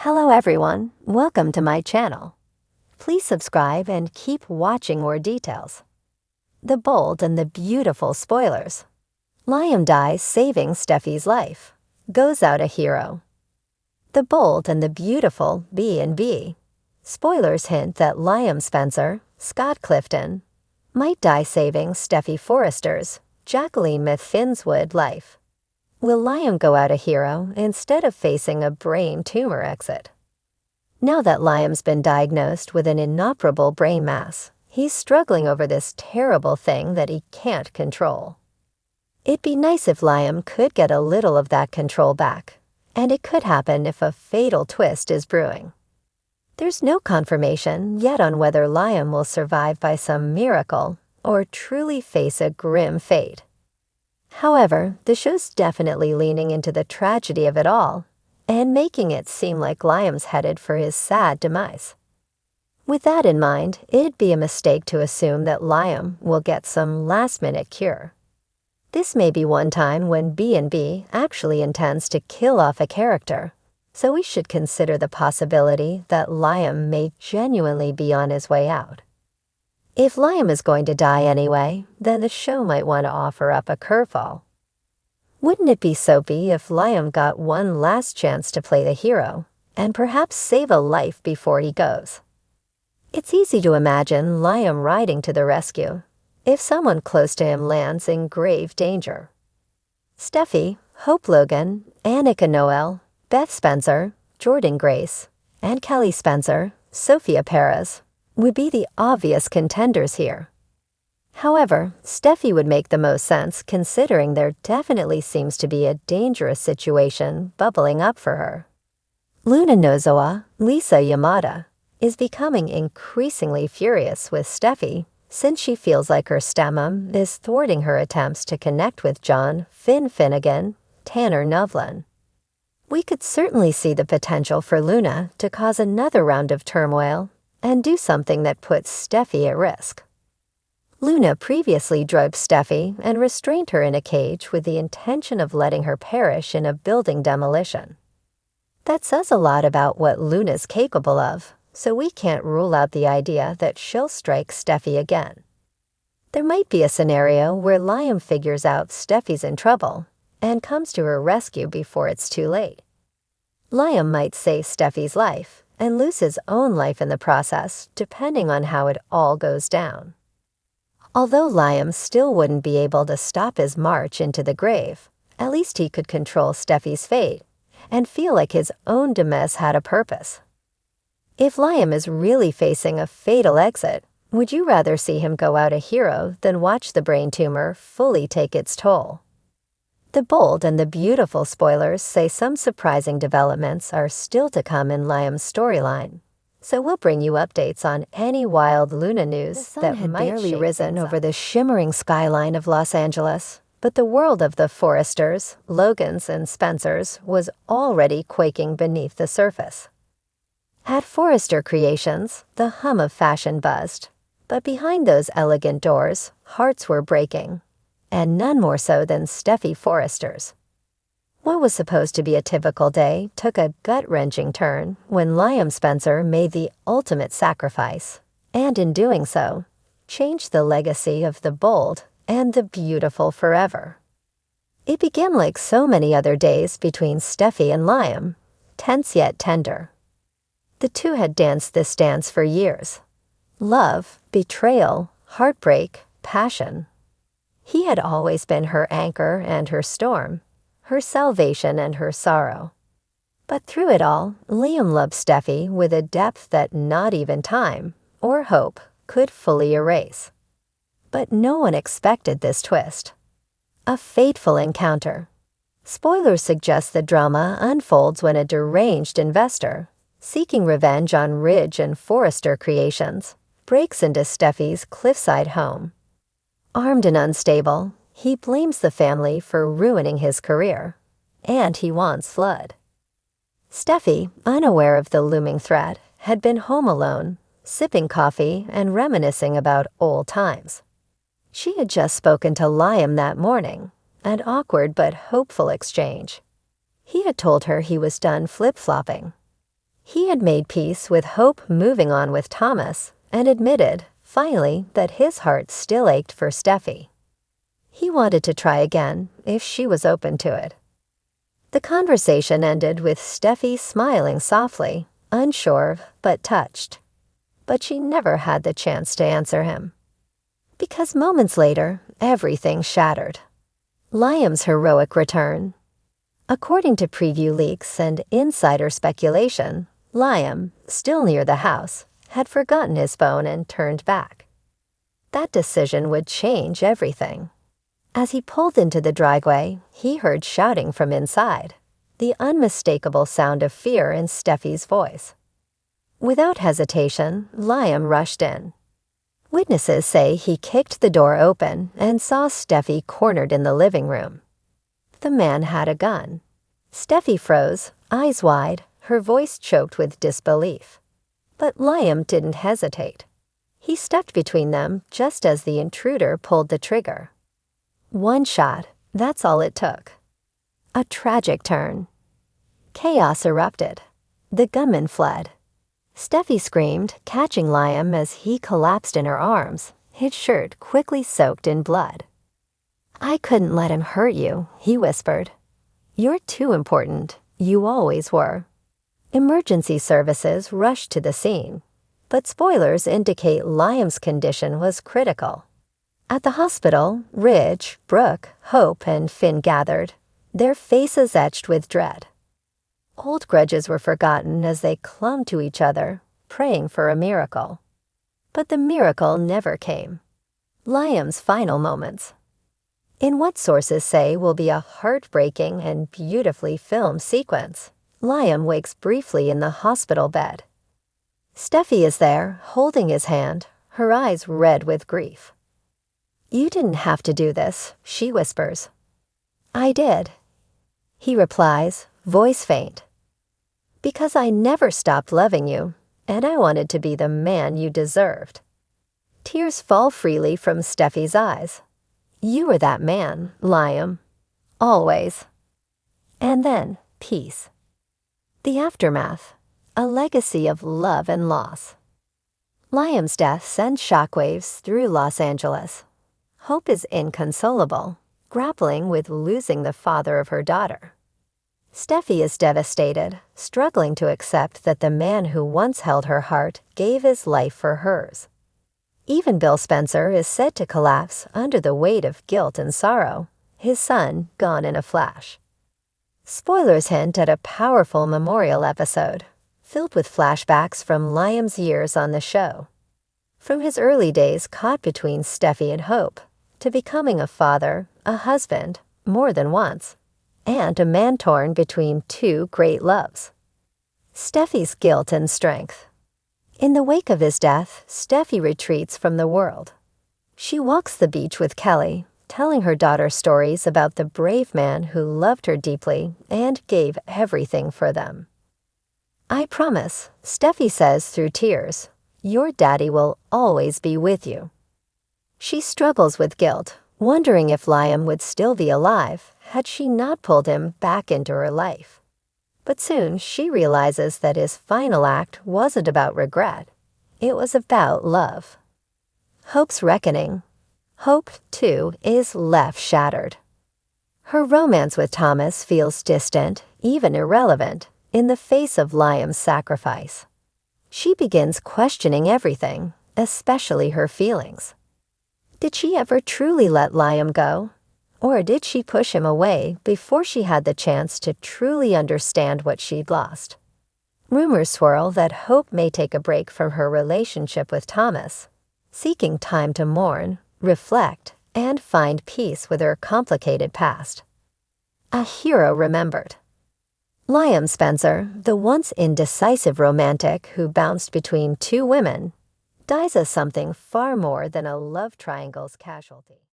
Hello everyone, welcome to my channel. Please subscribe and keep watching more details. The bold and the beautiful spoilers. Liam dies saving Steffy's life. Goes out a hero. The bold and the beautiful B&B. Spoilers hint that Liam Spencer, Scott Clifton, might die saving Steffy Forrester's, Jacqueline Myth Finswood life. Will Liam go out a hero instead of facing a brain tumor exit? Now that Liam's been diagnosed with an inoperable brain mass, he's struggling over this terrible thing that he can't control. It'd be nice if Liam could get a little of that control back, and it could happen if a fatal twist is brewing. There's no confirmation yet on whether Liam will survive by some miracle or truly face a grim fate. However, the show's definitely leaning into the tragedy of it all and making it seem like Liam's headed for his sad demise. With that in mind, it'd be a mistake to assume that Liam will get some last-minute cure. This may be one time when B&B actually intends to kill off a character, so we should consider the possibility that Liam may genuinely be on his way out. If Liam is going to die anyway, then the show might want to offer up a curveball. Wouldn't it be soapy if Liam got one last chance to play the hero and perhaps save a life before he goes? It's easy to imagine Liam riding to the rescue if someone close to him lands in grave danger. Steffy, Hope Logan, Annika Noel, Beth Spencer, Jordan Grace, and Kelly Spencer, Sophia Perez would be the obvious contenders here. However, Steffy would make the most sense considering there definitely seems to be a dangerous situation bubbling up for her. Luna Nozowa, Lisa Yamada, is becoming increasingly furious with Steffy since she feels like her stemmom is thwarting her attempts to connect with John Finn Finnegan, Tanner Novlan. We could certainly see the potential for Luna to cause another round of turmoil and do something that puts Steffy at risk. Luna previously drugged Steffy and restrained her in a cage with the intention of letting her perish in a building demolition. That says a lot about what Luna's capable of, so we can't rule out the idea that she'll strike Steffy again. There might be a scenario where Liam figures out Steffy's in trouble and comes to her rescue before it's too late. Liam might save Steffy's life and lose his own life in the process, depending on how it all goes down. Although Liam still wouldn't be able to stop his march into the grave, at least he could control Steffy's fate and feel like his own demise had a purpose. If Liam is really facing a fatal exit, would you rather see him go out a hero than watch the brain tumor fully take its toll? The bold and the beautiful spoilers say some surprising developments are still to come in Liam's storyline, so we'll bring you updates on any wild Luna news that might barely risen over the shimmering skyline of Los Angeles, but the world of the Forresters, Logans, and Spencers was already quaking beneath the surface. At Forrester Creations, the hum of fashion buzzed, but behind those elegant doors, hearts were breaking, and none more so than Steffy Forrester's. What was supposed to be a typical day took a gut-wrenching turn when Liam Spencer made the ultimate sacrifice, and in doing so, changed the legacy of the bold and the beautiful forever. It began like so many other days between Steffy and Liam, tense yet tender. The two had danced this dance for years. Love, betrayal, heartbreak, passion. He had always been her anchor and her storm, her salvation and her sorrow. But through it all, Liam loved Steffy with a depth that not even time or hope could fully erase. But no one expected this twist. A fateful encounter. Spoilers suggest the drama unfolds when a deranged investor, seeking revenge on Ridge and Forrester Creations, breaks into Steffy's cliffside home. Armed and unstable, he blames the family for ruining his career, and he wants Flood. Steffy, unaware of the looming threat, had been home alone, sipping coffee and reminiscing about old times. She had just spoken to Liam that morning, an awkward but hopeful exchange. He had told her he was done flip-flopping. He had made peace with Hope moving on with Thomas and admitted, finally, that his heart still ached for Steffy. He wanted to try again if she was open to it. The conversation ended with Steffy smiling softly, unsure but touched. But she never had the chance to answer him. Because moments later, everything shattered. Liam's heroic return. According to preview leaks and insider speculation, Liam, still near the house, had forgotten his phone and turned back. That decision would change everything. As he pulled into the driveway, he heard shouting from inside, the unmistakable sound of fear in Steffy's voice. Without hesitation, Liam rushed in. Witnesses say he kicked the door open and saw Steffy cornered in the living room. The man had a gun. Steffy froze, eyes wide, her voice choked with disbelief. But Liam didn't hesitate. He stepped between them just as the intruder pulled the trigger. One shot, that's all it took. A tragic turn. Chaos erupted. The gunman fled. Steffy screamed, catching Liam as he collapsed in her arms, his shirt quickly soaked in blood. "I couldn't let him hurt you," he whispered. "You're too important. You always were." Emergency services rushed to the scene, but spoilers indicate Liam's condition was critical. At the hospital, Ridge, Brooke, Hope, and Finn gathered, their faces etched with dread. Old grudges were forgotten as they clung to each other, praying for a miracle. But the miracle never came. Liam's final moments. In what sources say will be a heartbreaking and beautifully filmed sequence, Liam wakes briefly in the hospital bed. Steffy is there, holding his hand, her eyes red with grief. "You didn't have to do this," she whispers. "I did," he replies, voice faint. "Because I never stopped loving you, and I wanted to be the man you deserved." Tears fall freely from Steffy's eyes. "You were that man, Liam. Always." And then, peace. The aftermath, a legacy of love and loss. Liam's death sends shockwaves through Los Angeles. Hope is inconsolable, grappling with losing the father of her daughter. Steffy is devastated, struggling to accept that the man who once held her heart gave his life for hers. Even Bill Spencer is said to collapse under the weight of guilt and sorrow, his son gone in a flash. Spoilers hint at a powerful memorial episode, filled with flashbacks from Liam's years on the show. From his early days caught between Steffy and Hope, to becoming a father, a husband, more than once, and a man torn between two great loves. Steffy's guilt and strength. In the wake of his death, Steffy retreats from the world. She walks the beach with Kelly, telling her daughter stories about the brave man who loved her deeply and gave everything for them. "I promise," Steffy says through tears, "your daddy will always be with you." She struggles with guilt, wondering if Liam would still be alive had she not pulled him back into her life. But soon she realizes that his final act wasn't about regret. It was about love. Hope's reckoning. Hope, too, is left shattered. Her romance with Thomas feels distant, even irrelevant, in the face of Liam's sacrifice. She begins questioning everything, especially her feelings. Did she ever truly let Liam go? Or did she push him away before she had the chance to truly understand what she'd lost? Rumors swirl that Hope may take a break from her relationship with Thomas, seeking time to mourn, reflect, and find peace with her complicated past. A hero remembered. Liam Spencer, the once indecisive romantic who bounced between two women, dies as something far more than a love triangle's casualty.